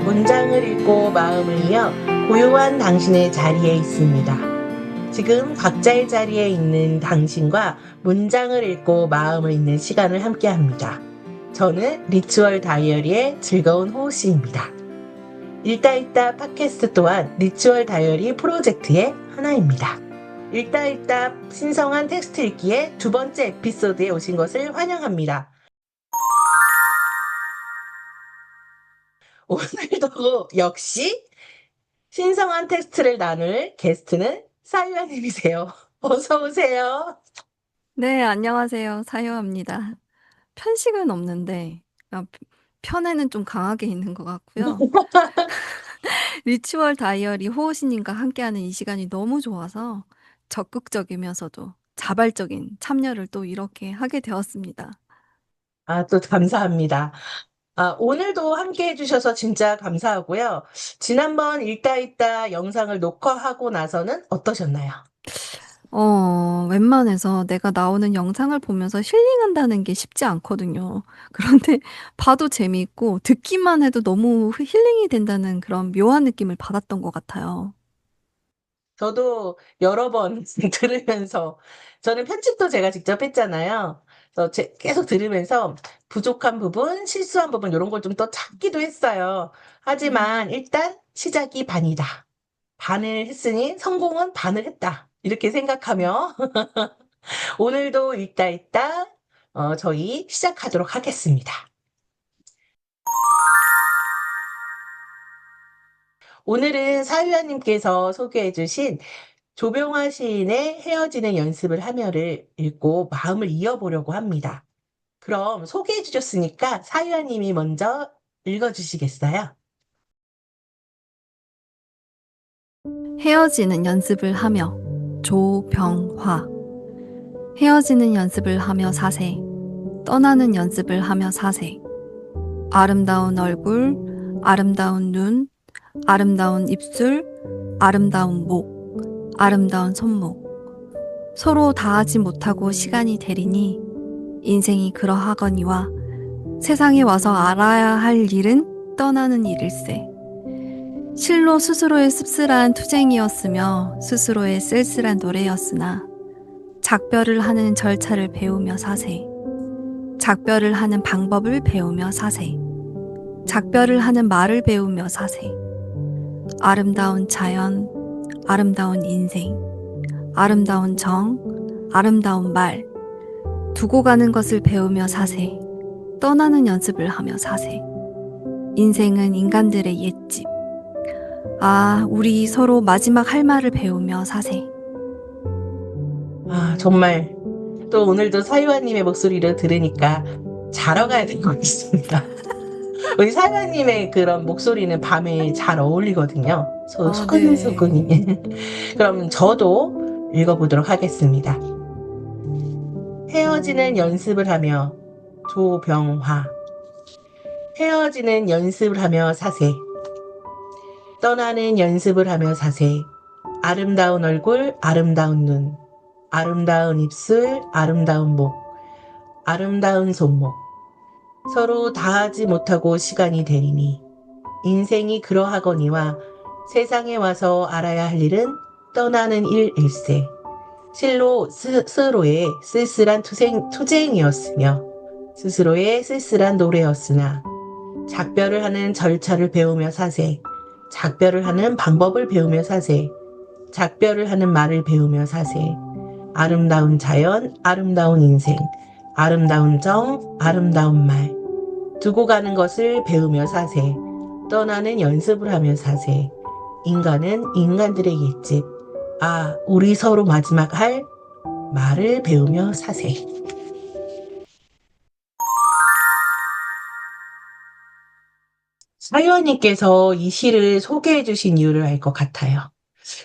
문장을 읽고 마음을 이어 고요한 당신의 자리에 있습니다. 지금 각자의 자리에 있는 당신과 문장을 읽고 마음을 읽는 시간을 함께 합니다. 저는 리추얼 다이어리의 즐거운 호우씨입니다. 읽다 팟캐스트 또한 리추얼 다이어리 프로젝트의 하나입니다. 읽다 신성한 텍스트 읽기의 두 번째 에피소드에 오신 것을 환영합니다. 오늘도 역시 신성한 텍스트를 나눌 게스트는 사유아님이세요. 어서 오세요. 네, 안녕하세요. 사유합니다. 편식은 없는데, 편에는 좀 강하게 있는 것 같고요. 리추얼 다이어리 호우시님과 함께하는 이 시간이 너무 좋아서 적극적이면서도 자발적인 참여를 또 이렇게 하게 되었습니다. 또 감사합니다. 오늘도 함께 해주셔서 진짜 감사하고요. 지난번 읽다 영상을 녹화하고 나서는 어떠셨나요? 웬만해서 내가 나오는 영상을 보면서 힐링한다는 게 쉽지 않거든요. 그런데 봐도 재미있고 듣기만 해도 너무 힐링이 된다는 그런 묘한 느낌을 받았던 것 같아요. 저도 여러 번 들으면서, 저는 편집도 제가 직접 했잖아요. 그래서 계속 들으면서 부족한 부분, 실수한 부분, 이런 걸 좀 더 찾기도 했어요. 하지만 일단 시작이 반이다. 반을 했으니 성공은 반을 했다. 이렇게 생각하며 오늘도 읽다 저희 시작하도록 하겠습니다. 오늘은 사유아님께서 소개해 주신 조병화 시인의 헤어지는 연습을 하며를 읽고 마음을 이어보려고 합니다. 그럼 소개해 주셨으니까 사유아님이 먼저 읽어주시겠어요? 헤어지는 연습을 하며 조병화. 헤어지는 연습을 하며 사세. 떠나는 연습을 하며 사세. 아름다운 얼굴, 아름다운 눈, 아름다운 입술, 아름다운 목, 아름다운 손목. 서로 다하지 못하고 시간이 되리니 인생이 그러하거니와 세상에 와서 알아야 할 일은 떠나는 일일세. 실로 스스로의 씁쓸한 투쟁이었으며 스스로의 쓸쓸한 노래였으나 작별을 하는 절차를 배우며 사세. 작별을 하는 방법을 배우며 사세. 작별을 하는 말을 배우며 사세. 아름다운 자연, 아름다운 인생, 아름다운 정, 아름다운 말, 두고 가는 것을 배우며 사세. 떠나는 연습을 하며 사세. 인생은 인간들의 옛집. 우리 서로 마지막 할 말을 배우며 사세. 정말 또 오늘도 사유아님의 목소리를 들으니까 자러 가야 될 것 같습니다. 우리 사유아님의 그런 목소리는 밤에 잘 어울리거든요. 소근소근이. 네. 그럼 저도 읽어보도록 하겠습니다. 헤어지는 연습을 하며 조병화. 헤어지는 연습을 하며 사세. 떠나는 연습을 하며 사세. 아름다운 얼굴, 아름다운 눈, 아름다운 입술, 아름다운 목, 아름다운 손목. 서로 다하지 못하고 시간이 되리니 인생이 그러하거니와 세상에 와서 알아야 할 일은 떠나는 일일세. 실로 스스로의 쓸쓸한 투쟁이었으며 스스로의 쓸쓸한 노래였으나 작별을 하는 절차를 배우며 사세. 작별을 하는 방법을 배우며 사세. 작별을 하는 말을 배우며 사세. 아름다운 자연, 아름다운 인생, 아름다운 정, 아름다운 말. 두고 가는 것을 배우며 사세. 떠나는 연습을 하며 사세. 인간은 인간들의 옛집. 우리 서로 마지막 할 말을 배우며 사세. 사유아님께서 이 시를 소개해 주신 이유를 알 것 같아요.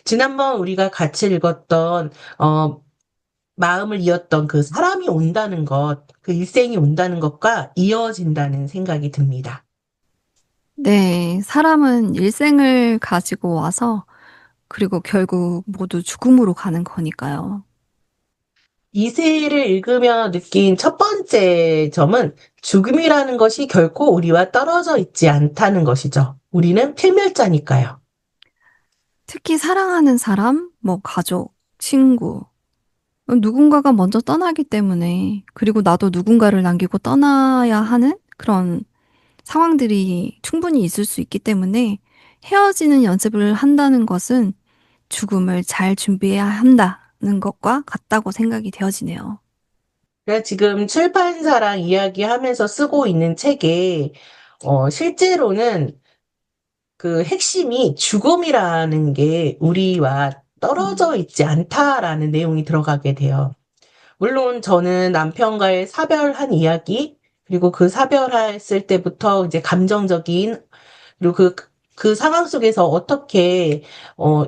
지난번 우리가 같이 읽었던 마음을 이었던 그 사람이 온다는 것, 그 일생이 온다는 것과 이어진다는 생각이 듭니다. 네, 사람은 일생을 가지고 와서 그리고 결국 모두 죽음으로 가는 거니까요. 이 시를 읽으며 느낀 첫 번째 점은 죽음이라는 것이 결코 우리와 떨어져 있지 않다는 것이죠. 우리는 필멸자니까요. 특히 사랑하는 사람, 뭐 가족, 친구, 누군가가 먼저 떠나기 때문에, 그리고 나도 누군가를 남기고 떠나야 하는 그런 상황들이 충분히 있을 수 있기 때문에 헤어지는 연습을 한다는 것은 죽음을 잘 준비해야 한다는 것과 같다고 생각이 되어지네요. 제가 지금 출판사랑 이야기하면서 쓰고 있는 책에, 실제로는 그 핵심이 죽음이라는 게 우리와 떨어져 음, 있지 않다라는 내용이 들어가게 돼요. 물론 저는 남편과의 사별한 이야기, 그리고 그 사별했을 때부터 이제 감정적인, 그리고 그 상황 속에서 어떻게,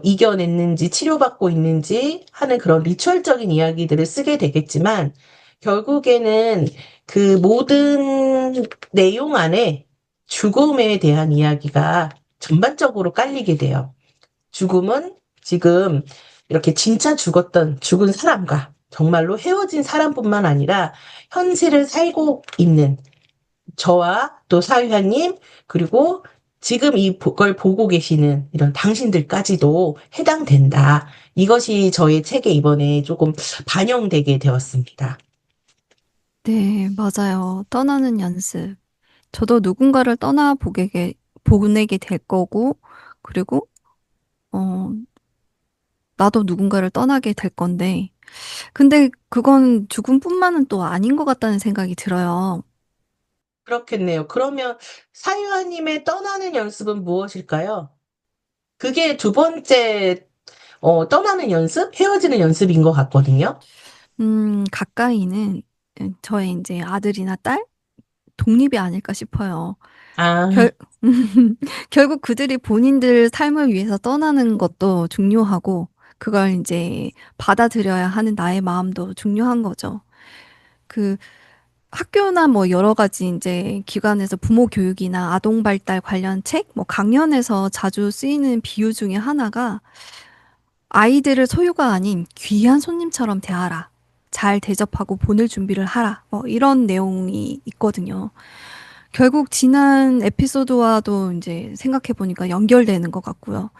이겨냈는지, 치료받고 있는지 하는 그런 리추얼적인 이야기들을 쓰게 되겠지만, 결국에는 그 모든 내용 안에 죽음에 대한 이야기가 전반적으로 깔리게 돼요. 죽음은 지금 이렇게 진짜 죽은 사람과 정말로 헤어진 사람뿐만 아니라 현실을 살고 있는 저와 또 사유하님, 그리고 지금 이걸 보고 계시는 이런 당신들까지도 해당된다. 이것이 저의 책에 이번에 조금 반영되게 되었습니다. 네, 맞아요. 떠나는 연습. 저도 누군가를 보내게 될 거고, 그리고, 어, 나도 누군가를 떠나게 될 건데, 근데 그건 죽음뿐만은 또 아닌 것 같다는 생각이 들어요. 그렇겠네요. 그러면 사유하님의 떠나는 연습은 무엇일까요? 그게 두 번째, 떠나는 연습? 헤어지는 연습인 것 같거든요. 가까이는 저의 이제 아들이나 딸? 독립이 아닐까 싶어요. 아, 결, 결국 그들이 본인들 삶을 위해서 떠나는 것도 중요하고, 그걸 이제 받아들여야 하는 나의 마음도 중요한 거죠. 그 학교나 뭐 여러 가지 이제 기관에서 부모 교육이나 아동 발달 관련 책, 뭐 강연에서 자주 쓰이는 비유 중에 하나가 아이들을 소유가 아닌 귀한 손님처럼 대하라. 잘 대접하고 보낼 준비를 하라. 뭐 이런 내용이 있거든요. 결국 지난 에피소드와도 이제 생각해 보니까 연결되는 것 같고요.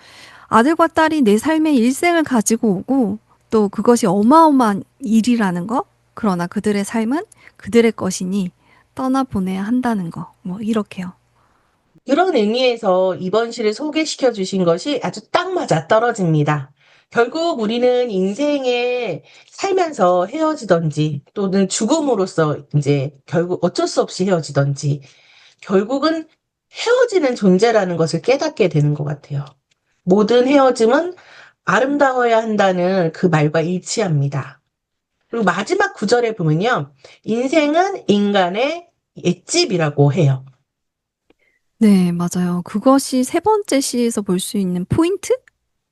아들과 딸이 내 삶의 일생을 가지고 오고 또 그것이 어마어마한 일이라는 거. 그러나 그들의 삶은 그들의 것이니 떠나보내야 한다는 거. 뭐 이렇게요. 그런 의미에서 이번 시를 소개시켜 주신 것이 아주 딱 맞아 떨어집니다. 결국 우리는 인생에 살면서 헤어지던지 또는 죽음으로써 이제 결국 어쩔 수 없이 헤어지던지 결국은 헤어지는 존재라는 것을 깨닫게 되는 것 같아요. 모든 헤어짐은 아름다워야 한다는 그 말과 일치합니다. 그리고 마지막 구절에 보면요. 인생은 인간의 옛집이라고 해요. 네, 맞아요. 그것이 세 번째 시에서 볼 수 있는 포인트?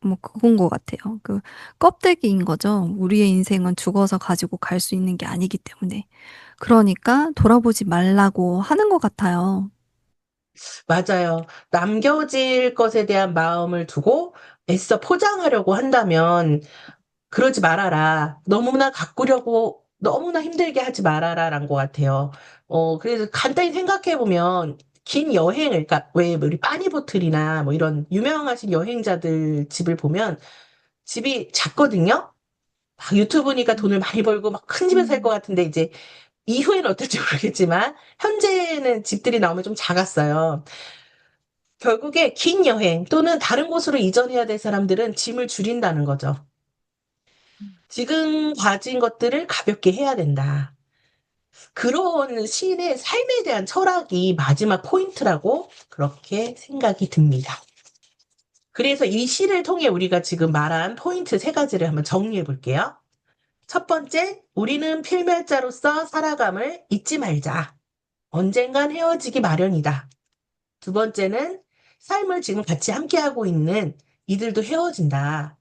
뭐 그건 것 같아요. 그 껍데기인 거죠. 우리의 인생은 죽어서 가지고 갈 수 있는 게 아니기 때문에. 그러니까 돌아보지 말라고 하는 것 같아요. 맞아요. 남겨질 것에 대한 마음을 두고 애써 포장하려고 한다면 그러지 말아라. 너무나 가꾸려고 너무나 힘들게 하지 말아라란 것 같아요. 그래서 간단히 생각해보면 긴 여행을, 그러니까 왜 우리 빠니보틀이나 뭐 이런 유명하신 여행자들 집을 보면 집이 작거든요? 막 유튜브니까 돈을 많이 벌고 막 큰 집에 살 것 음. 같은데 이제 이후에는 어떨지 모르겠지만 현재는 집들이 나오면 좀 작았어요. 결국에 긴 여행 또는 다른 곳으로 이전해야 될 사람들은 짐을 줄인다는 거죠. 지금 가진 것들을 가볍게 해야 된다. 그런 시인의 삶에 대한 철학이 마지막 포인트라고 그렇게 생각이 듭니다. 그래서 이 시를 통해 우리가 지금 말한 포인트 세 가지를 한번 정리해 볼게요. 첫 번째, 우리는 필멸자로서 살아감을 잊지 말자. 언젠간 헤어지기 마련이다. 두 번째는 삶을 지금 같이 함께하고 있는 이들도 헤어진다.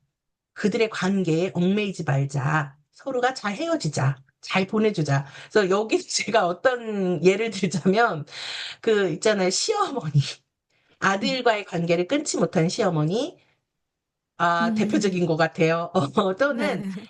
그들의 관계에 얽매이지 말자. 서로가 잘 헤어지자. 잘 보내주자. 그래서 여기 제가 어떤 예를 들자면, 그 있잖아요. 시어머니. 아들과의 관계를 끊지 못한 시어머니. 아, 대표적인 음, 것 같아요. 또는 네.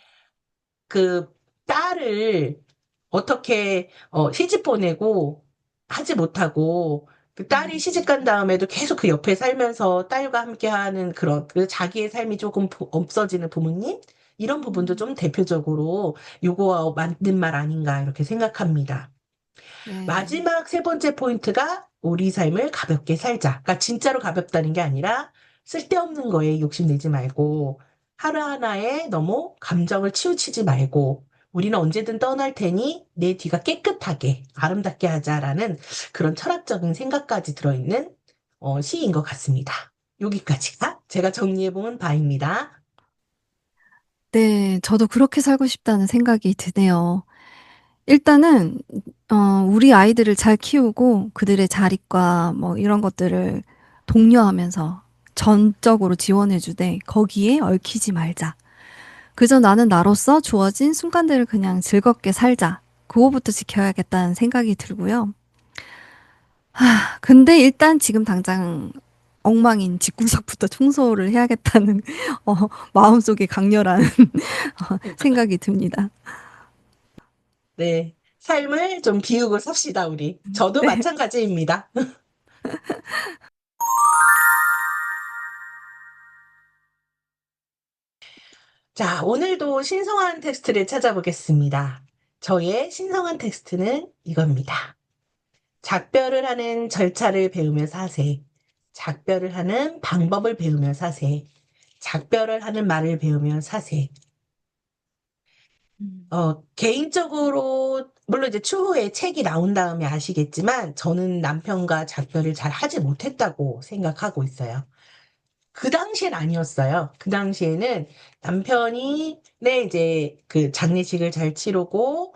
그 딸을 어떻게 시집 보내고 하지 못하고 그 딸이 시집 간 다음에도 계속 그 옆에 살면서 딸과 함께하는 그런 그 자기의 삶이 조금 없어지는 부모님 이런 부분도 좀 대표적으로 요거와 맞는 말 아닌가 이렇게 생각합니다. 네. 마지막 세 번째 포인트가 우리 삶을 가볍게 살자. 그러니까 진짜로 가볍다는 게 아니라 쓸데없는 거에 욕심내지 말고 하루하나에 너무 감정을 치우치지 말고 우리는 언제든 떠날 테니 내 뒤가 깨끗하게 아름답게 하자라는 그런 철학적인 생각까지 들어있는 시인 것 같습니다. 여기까지가 제가 정리해본 바입니다. 네, 저도 그렇게 살고 싶다는 생각이 드네요. 일단은, 우리 아이들을 잘 키우고 그들의 자립과 뭐 이런 것들을 독려하면서 전적으로 지원해주되 거기에 얽히지 말자. 그저 나는 나로서 주어진 순간들을 그냥 즐겁게 살자. 그거부터 지켜야겠다는 생각이 들고요. 근데 일단 지금 당장 엉망인 집구석부터 청소를 해야겠다는 어, 마음속에 강렬한 생각이 듭니다. 네. 삶을 좀 비우고 삽시다, 우리. 저도 네. 마찬가지입니다. 자, 오늘도 신성한 텍스트를 찾아보겠습니다. 저의 신성한 텍스트는 이겁니다. 작별을 하는 절차를 배우며 사세. 작별을 하는 방법을 배우며 사세. 작별을 하는 말을 배우며 사세. 개인적으로, 물론 이제 추후에 책이 나온 다음에 아시겠지만, 저는 남편과 작별을 잘 하지 못했다고 생각하고 있어요. 그 당시엔 아니었어요. 그 당시에는 남편이, 네, 이제 그 장례식을 잘 치르고,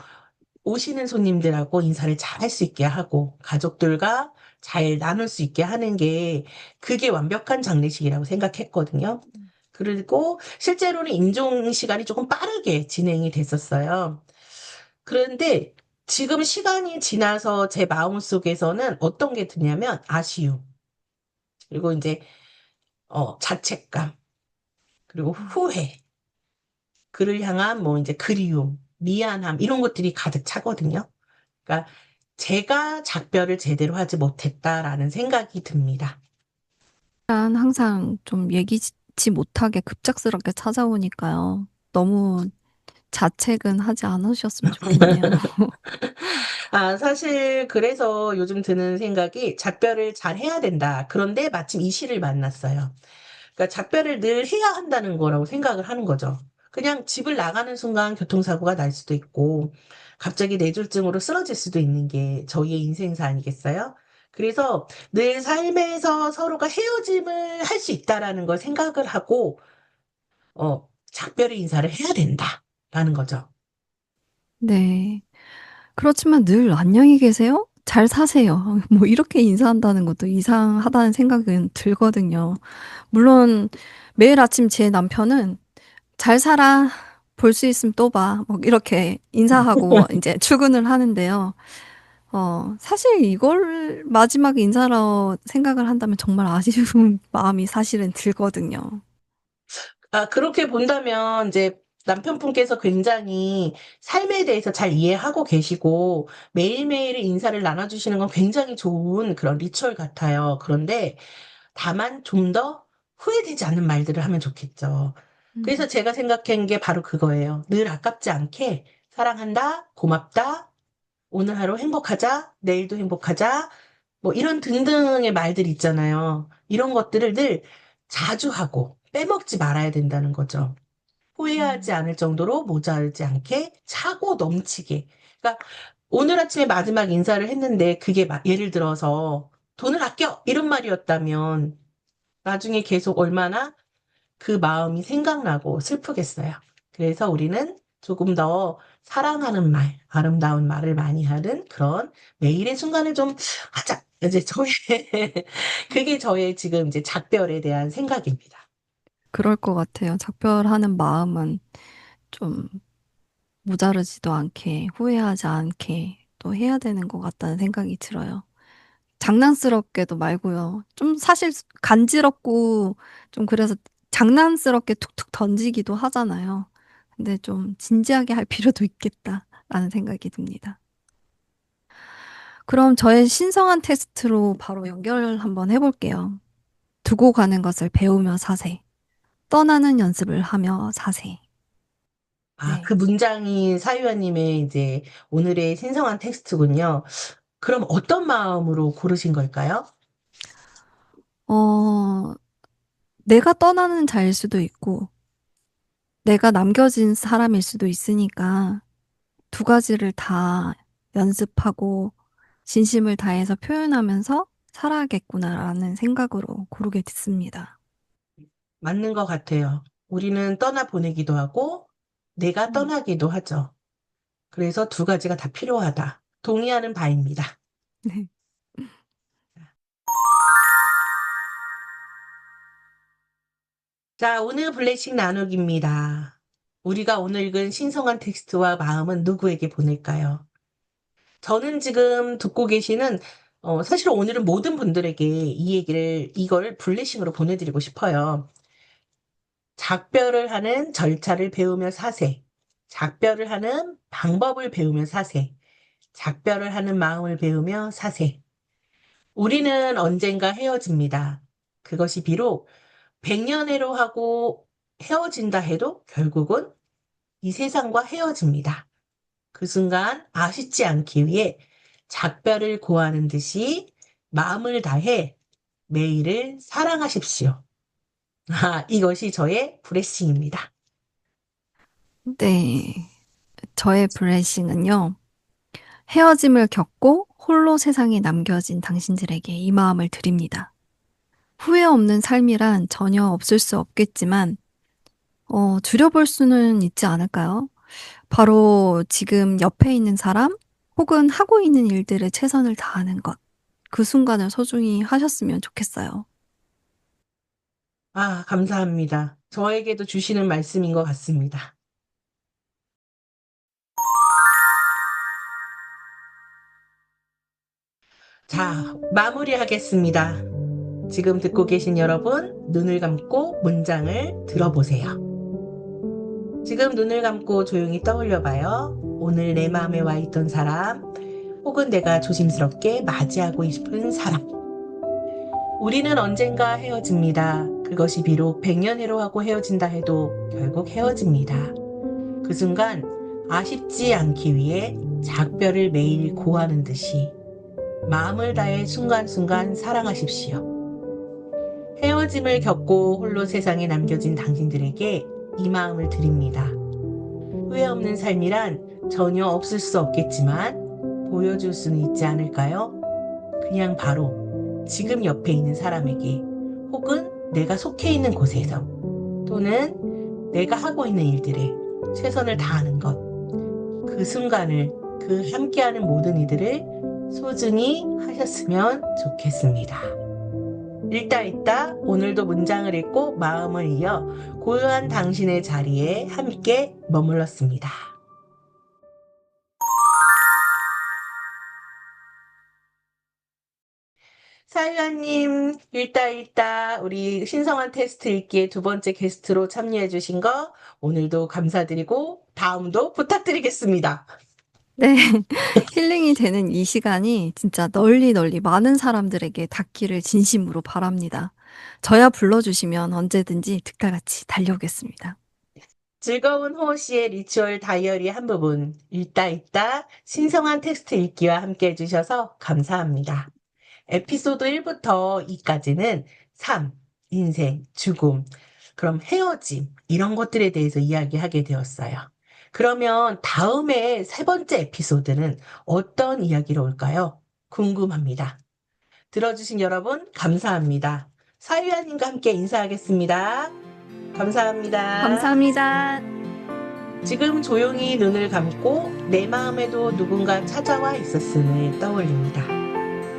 오시는 손님들하고 인사를 잘 할 수 있게 하고, 가족들과 잘 나눌 수 있게 하는 게, 그게 완벽한 장례식이라고 생각했거든요. 그리고 실제로는 임종 시간이 조금 빠르게 진행이 됐었어요. 그런데 지금 시간이 지나서 제 마음속에서는 어떤 게 드냐면 아쉬움, 그리고 이제, 자책감, 그리고 후회, 그를 향한 뭐 이제 그리움, 미안함, 이런 것들이 가득 차거든요. 그러니까 제가 작별을 제대로 하지 못했다라는 생각이 듭니다. 일단 항상 좀 예기치 못하게 급작스럽게 찾아오니까요. 너무 자책은 하지 않으셨으면 좋겠네요. 아, 사실 그래서 요즘 드는 생각이 작별을 잘 해야 된다. 그런데 마침 이 시를 만났어요. 그러니까 작별을 늘 해야 한다는 거라고 생각을 하는 거죠. 그냥 집을 나가는 순간 교통사고가 날 수도 있고, 갑자기 뇌졸중으로 쓰러질 수도 있는 게 저희의 인생사 아니겠어요? 그래서 늘 삶에서 서로가 헤어짐을 할 수 있다라는 걸 생각을 하고, 작별의 인사를 해야 된다라는 거죠. 네. 그렇지만 늘 안녕히 계세요? 잘 사세요. 뭐 이렇게 인사한다는 것도 이상하다는 생각은 들거든요. 물론 매일 아침 제 남편은 잘 살아. 볼 수 있으면 또 봐. 뭐 이렇게 인사하고 이제 출근을 하는데요. 사실 이걸 마지막 인사로 생각을 한다면 정말 아쉬운 마음이 사실은 들거든요. 아, 그렇게 본다면 이제 남편분께서 굉장히 삶에 대해서 잘 이해하고 계시고 매일매일 인사를 나눠주시는 건 굉장히 좋은 그런 리추얼 같아요. 그런데 다만 좀 더 후회되지 않는 말들을 하면 좋겠죠. 그래서 음. 제가 생각한 게 바로 그거예요. 늘 아깝지 않게 사랑한다, 고맙다, 오늘 하루 행복하자, 내일도 행복하자, 뭐 이런 등등의 말들 있잖아요. 이런 것들을 늘 자주 하고 빼먹지 말아야 된다는 거죠. 후회하지 음. 않을 정도로 모자르지 않게 차고 넘치게. 그러니까 오늘 아침에 마지막 인사를 했는데 그게 예를 들어서 돈을 아껴! 이런 말이었다면 나중에 계속 얼마나 그 마음이 생각나고 슬프겠어요. 그래서 우리는 조금 더 사랑하는 말, 아름다운 말을 많이 하는 그런 매일의 순간을 좀 하자. 이제 저의, 그게 저의 지금 이제 작별에 대한 생각입니다. 그럴 것 같아요. 작별하는 마음은 좀 모자르지도 않게, 후회하지 않게 또 해야 되는 것 같다는 생각이 들어요. 장난스럽게도 말고요. 좀 사실 간지럽고 좀 그래서 장난스럽게 툭툭 던지기도 하잖아요. 근데 좀 진지하게 할 필요도 있겠다라는 생각이 듭니다. 그럼 저의 신성한 테스트로 바로 연결 한번 해볼게요. 두고 가는 것을 배우며 사세. 떠나는 연습을 하며 사세. 아, 그 네. 문장이 사유아님의 이제 오늘의 신성한 텍스트군요. 그럼 어떤 마음으로 고르신 걸까요? 어, 내가 떠나는 자일 수도 있고, 내가 남겨진 사람일 수도 있으니까, 두 가지를 다 연습하고, 진심을 다해서 표현하면서 살아야겠구나라는 생각으로 고르게 됐습니다. 맞는 것 같아요. 우리는 떠나보내기도 하고, 내가 음. 떠나기도 하죠. 그래서 두 가지가 다 필요하다. 동의하는 바입니다. 네. 자, 오늘 블레싱 나누기입니다. 우리가 오늘 읽은 신성한 텍스트와 마음은 누구에게 보낼까요? 저는 지금 듣고 계시는, 사실 오늘은 모든 분들에게 이걸 블레싱으로 보내드리고 싶어요. 작별을 하는 절차를 배우며 사세. 작별을 하는 방법을 배우며 사세. 작별을 하는 마음을 배우며 사세. 우리는 언젠가 헤어집니다. 그것이 비록 100년회로 하고 헤어진다 해도 결국은 이 세상과 헤어집니다. 그 순간 아쉽지 않기 위해 작별을 고하는 듯이 마음을 다해 매일을 사랑하십시오. 아, 이것이 저의 브레싱입니다. 네. 저의 블레싱은요. 헤어짐을 겪고 홀로 세상에 남겨진 당신들에게 이 마음을 드립니다. 후회 없는 삶이란 전혀 없을 수 없겠지만, 줄여볼 수는 있지 않을까요? 바로 지금 옆에 있는 사람 혹은 하고 있는 일들에 최선을 다하는 것. 그 순간을 소중히 하셨으면 좋겠어요. 아, 감사합니다. 저에게도 주시는 말씀인 것 같습니다. 자, 마무리하겠습니다. 지금 듣고 계신 여러분, 눈을 감고 문장을 들어보세요. 지금 눈을 감고 조용히 떠올려 봐요. 오늘 내 마음에 와 있던 사람, 혹은 내가 조심스럽게 맞이하고 싶은 사람. 우리는 언젠가 헤어집니다. 그것이 비록 100년회로 하고 헤어진다 해도 결국 헤어집니다. 그 순간 아쉽지 않기 위해 작별을 매일 고하는 듯이 마음을 다해 순간순간 사랑하십시오. 헤어짐을 겪고 홀로 세상에 남겨진 당신들에게 이 마음을 드립니다. 후회 없는 삶이란 전혀 없을 수 없겠지만 보여줄 수는 있지 않을까요? 그냥 바로 지금 옆에 있는 사람에게 혹은 내가 속해 있는 곳에서 또는 내가 하고 있는 일들에 최선을 다하는 것. 그 순간을 그 함께하는 모든 이들을 소중히 하셨으면 좋겠습니다. 읽다 읽다 오늘도 문장을 읽고 마음을 이어 고요한 당신의 자리에 함께 머물렀습니다. 사유아님, 읽다 읽다 우리 신성한 테스트 읽기의 두 번째 게스트로 참여해 주신 거 오늘도 감사드리고 다음도 부탁드리겠습니다. 네. 힐링이 되는 이 시간이 진짜 널리 널리 많은 사람들에게 닿기를 진심으로 바랍니다. 저야 불러주시면 언제든지 득달같이 달려오겠습니다. 즐거운 호호 씨의 리추얼 다이어리 한 부분 읽다 읽다 신성한 텍스트 읽기와 함께 해주셔서 감사합니다. 에피소드 1부터 2까지는 삶, 인생, 죽음, 그럼 헤어짐 이런 것들에 대해서 이야기하게 되었어요. 그러면 다음에 세 번째 에피소드는 어떤 이야기로 올까요? 궁금합니다. 들어주신 여러분 감사합니다. 사유아님과 함께 인사하겠습니다. 감사합니다. 감사합니다. 지금 조용히 눈을 감고 내 마음에도 누군가 찾아와 있었음을 떠올립니다.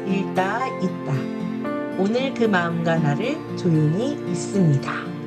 읽다 있다. 오늘 그 마음과 나를 조용히 있습니다.